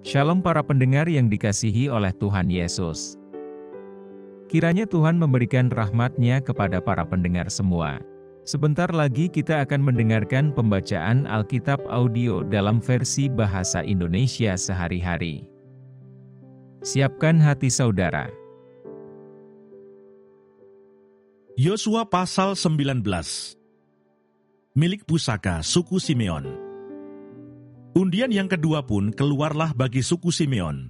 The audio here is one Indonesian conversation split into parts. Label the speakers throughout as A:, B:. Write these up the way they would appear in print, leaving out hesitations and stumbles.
A: Shalom para pendengar yang dikasihi oleh Tuhan Yesus. Kiranya Tuhan memberikan rahmat-Nya kepada para pendengar semua. Sebentar lagi kita akan mendengarkan pembacaan Alkitab audio dalam versi bahasa Indonesia sehari-hari. Siapkan hati saudara.
B: Yosua pasal 19. Milik pusaka suku Simeon. Undian yang kedua pun keluarlah bagi suku Simeon.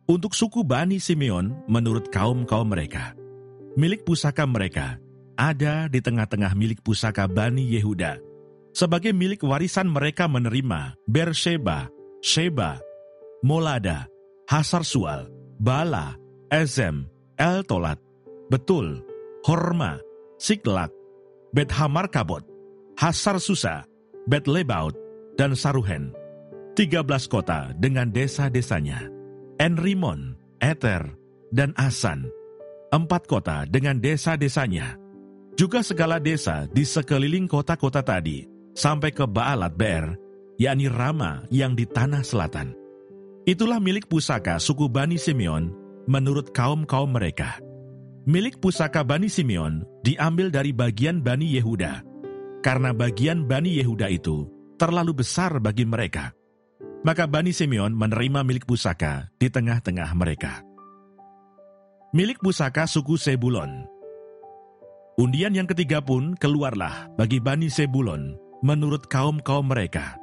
B: Untuk suku Bani Simeon menurut kaum-kaum mereka. Milik pusaka mereka ada di tengah-tengah milik pusaka Bani Yehuda. Sebagai milik warisan mereka menerima Beersheba, Sheba, Molada, Hasar-Sual, Bala, Ezem, El-Tolat, Betul, Horma, Siklak, Bet-Hamarkabot, Hasar-Susa, Bet-Lebaut, dan Saruhen. 13 kota dengan desa-desanya, En-Rimon, Eter, dan Asan. 4 kota dengan desa-desanya. Juga segala desa di sekeliling kota-kota tadi, sampai ke Baalat Beer, yakni Rama yang di tanah selatan. Itulah milik pusaka suku Bani Simeon menurut kaum-kaum mereka. Milik pusaka Bani Simeon diambil dari bagian Bani Yehuda, karena bagian Bani Yehuda itu terlalu besar bagi mereka. Maka Bani Simeon menerima milik pusaka di tengah-tengah mereka. Milik pusaka suku Sebulon. Undian yang ketiga pun keluarlah bagi Bani Sebulon menurut kaum-kaum mereka.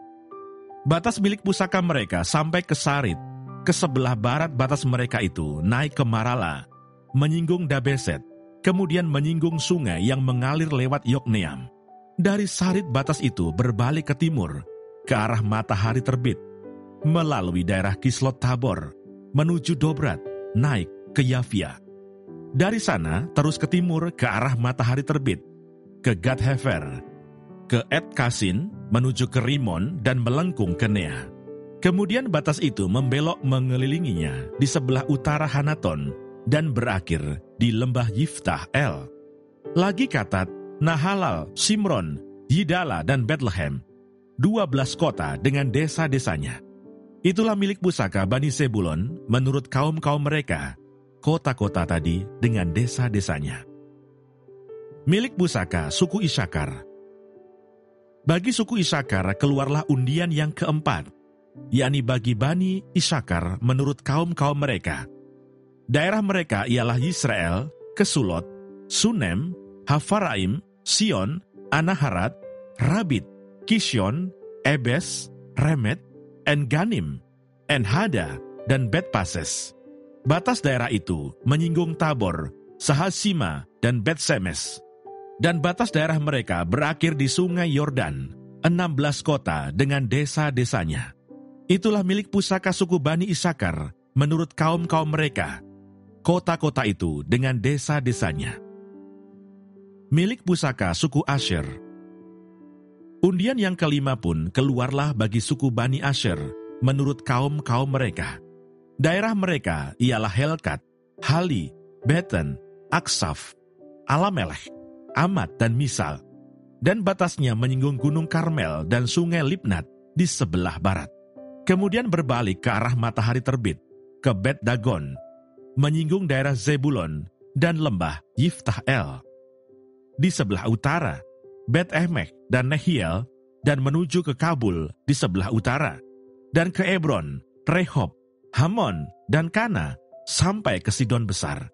B: Batas milik pusaka mereka sampai ke Sarid, ke sebelah barat batas mereka itu naik ke Marala, menyinggung Dabeset, kemudian menyinggung sungai yang mengalir lewat Yokneam. Dari Sarid batas itu berbalik ke timur, ke arah matahari terbit, melalui daerah Kislot Tabor, menuju Dobrat, naik ke Yafia. Dari sana terus ke timur ke arah matahari terbit, ke Gad-Hefer, ke Et-Kasin, menuju ke Rimon dan melengkung ke Nea. Kemudian batas itu membelok mengelilinginya di sebelah utara Hanaton dan berakhir di lembah Yiftah El. Lagi Katat, Nahalal, Simron, Yidala dan Bethlehem, 12 kota dengan desa-desanya. Itulah milik pusaka Bani Sebulon menurut kaum-kaum mereka, kota-kota tadi dengan desa-desanya. Milik pusaka suku Isakar. Bagi suku Isakar keluarlah undian yang keempat, yakni bagi Bani Isakar menurut kaum-kaum mereka. Daerah mereka ialah Yisrael, Kesulot, Sunem, Hafaraim, Sion, Anaharat, Rabit, Kisyon, Ebes, Remet, En-Ganim, En-Hada, dan Bet-Pases. Batas daerah itu menyinggung Tabor, Sahasima, dan Bet-Semes. Dan batas daerah mereka berakhir di sungai Yordan, 16 kota dengan desa-desanya. Itulah milik pusaka suku Bani Isakar menurut kaum-kaum mereka, kota-kota itu dengan desa-desanya. Milik pusaka suku Asher. Undian yang kelima pun keluarlah bagi suku Bani Asher menurut kaum-kaum mereka. Daerah mereka ialah Helkat, Hali, Beten, Aksaf, Alamelech, Amat, dan Misal. Dan batasnya menyinggung Gunung Karmel dan sungai Libnat di sebelah barat. Kemudian berbalik ke arah matahari terbit, ke Bet Dagon, menyinggung daerah Zebulon dan lembah Yiftah El. Di sebelah utara, Bet Emek dan Nehiel, dan menuju ke Kabul di sebelah utara, dan ke Ebron, Rehob, Hamon, dan Kana, sampai ke Sidon Besar.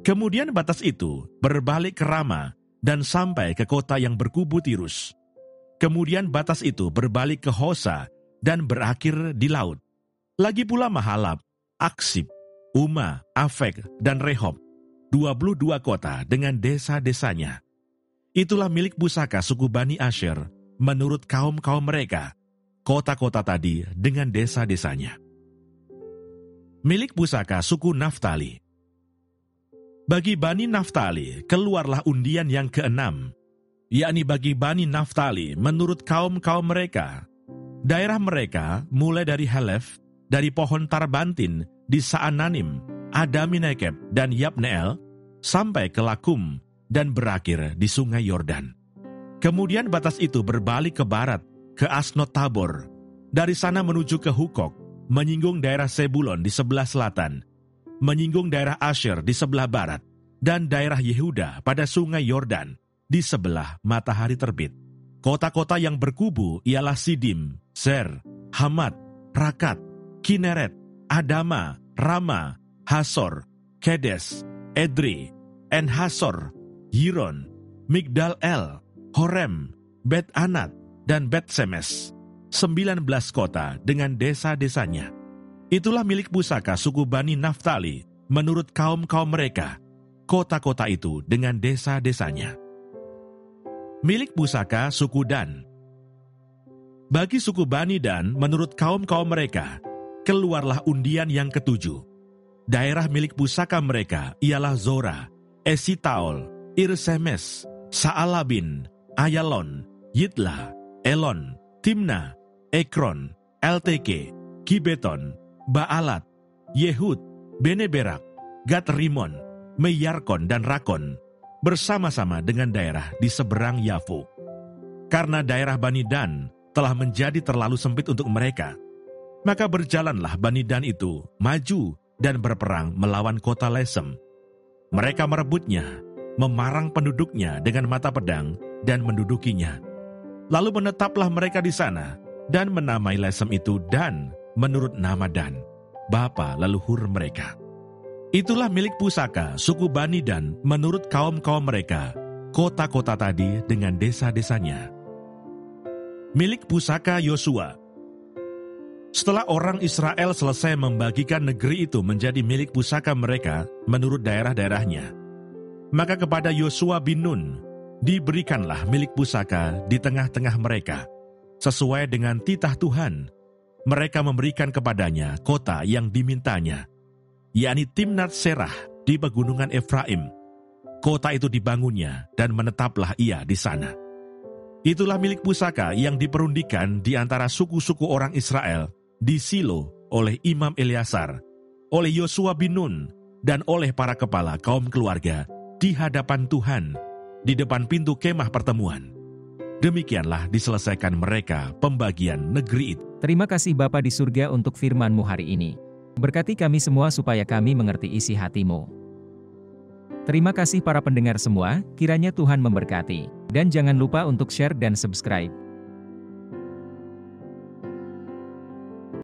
B: Kemudian batas itu berbalik ke Rama, dan sampai ke kota yang berkubu Tirus. Kemudian batas itu berbalik ke Hosa, dan berakhir di laut. Lagi pula Mahalab, Aksib, Uma, Afek, dan Rehob, 22 kota dengan desa-desanya. Itulah milik pusaka suku Bani Asher menurut kaum-kaum mereka, kota-kota tadi dengan desa-desanya. Milik pusaka suku Naftali. Bagi Bani Naftali keluarlah undian yang keenam, yakni bagi Bani Naftali menurut kaum-kaum mereka. Daerah mereka mulai dari Helef, dari pohon Tarbantin di Saananim, Adaminekeb dan Yabneel, sampai ke Lakum, dan berakhir di sungai Yordan. Kemudian batas itu berbalik ke barat, ke Asnot Tabor. Dari sana menuju ke Hukok, menyinggung daerah Sebulon di sebelah selatan, menyinggung daerah Asher di sebelah barat, dan daerah Yehuda pada sungai Yordan di sebelah matahari terbit. Kota-kota yang berkubu ialah Sidim, Zer, Hamat, Rakat, Kineret, Adama, Rama, Hasor, Kedes, Edrei, En-Hasor, Yiron, Migdal-El, Horem, Bet-Anat, dan Bet-Semes. 19 kota dengan desa-desanya. Itulah milik pusaka suku Bani Naftali menurut kaum-kaum mereka, kota-kota itu dengan desa-desanya. Milik pusaka suku Dan. Bagi suku Bani Dan menurut kaum-kaum mereka, keluarlah undian yang ketujuh. Daerah milik pusaka mereka ialah Zora, Esitaol, Irsemes, Saalabin, Ayalon, Yitla, Elon, Timna, Ekron, Elteke, Gibeton, Baalat, Yehud, Beneberak, Gat-Rimon, Meyarkon dan Rakon, bersama-sama dengan daerah di seberang Yafu. Karena daerah Bani Dan telah menjadi terlalu sempit untuk mereka, maka berjalanlah Bani Dan itu maju dan berperang melawan kota Lesem. Mereka merebutnya, memarang penduduknya dengan mata pedang dan mendudukinya. Lalu menetaplah mereka di sana dan menamai Lesem itu Dan menurut nama Dan, bapa leluhur mereka. Itulah milik pusaka suku Bani Dan menurut kaum-kaum mereka, kota-kota tadi dengan desa-desanya. Milik pusaka Yosua. Setelah orang Israel selesai membagikan negeri itu menjadi milik pusaka mereka menurut daerah-daerahnya, maka kepada Yosua bin Nun diberikanlah milik pusaka di tengah-tengah mereka. Sesuai dengan titah Tuhan, mereka memberikan kepadanya kota yang dimintanya, yakni Timnat Serah di pegunungan Efraim. Kota itu dibangunnya dan menetaplah ia di sana. Itulah milik pusaka yang diperundikan di antara suku-suku orang Israel di Silo oleh Imam Eleazar, oleh Yosua bin Nun, dan oleh para kepala kaum keluarga di hadapan Tuhan, di depan pintu kemah pertemuan. Demikianlah diselesaikan mereka pembagian negeri itu.
A: Terima kasih Bapa di surga untuk firman-Mu hari ini. Berkati kami semua supaya kami mengerti isi hati-Mu. Terima kasih para pendengar semua, kiranya Tuhan memberkati. Dan jangan lupa untuk share dan subscribe.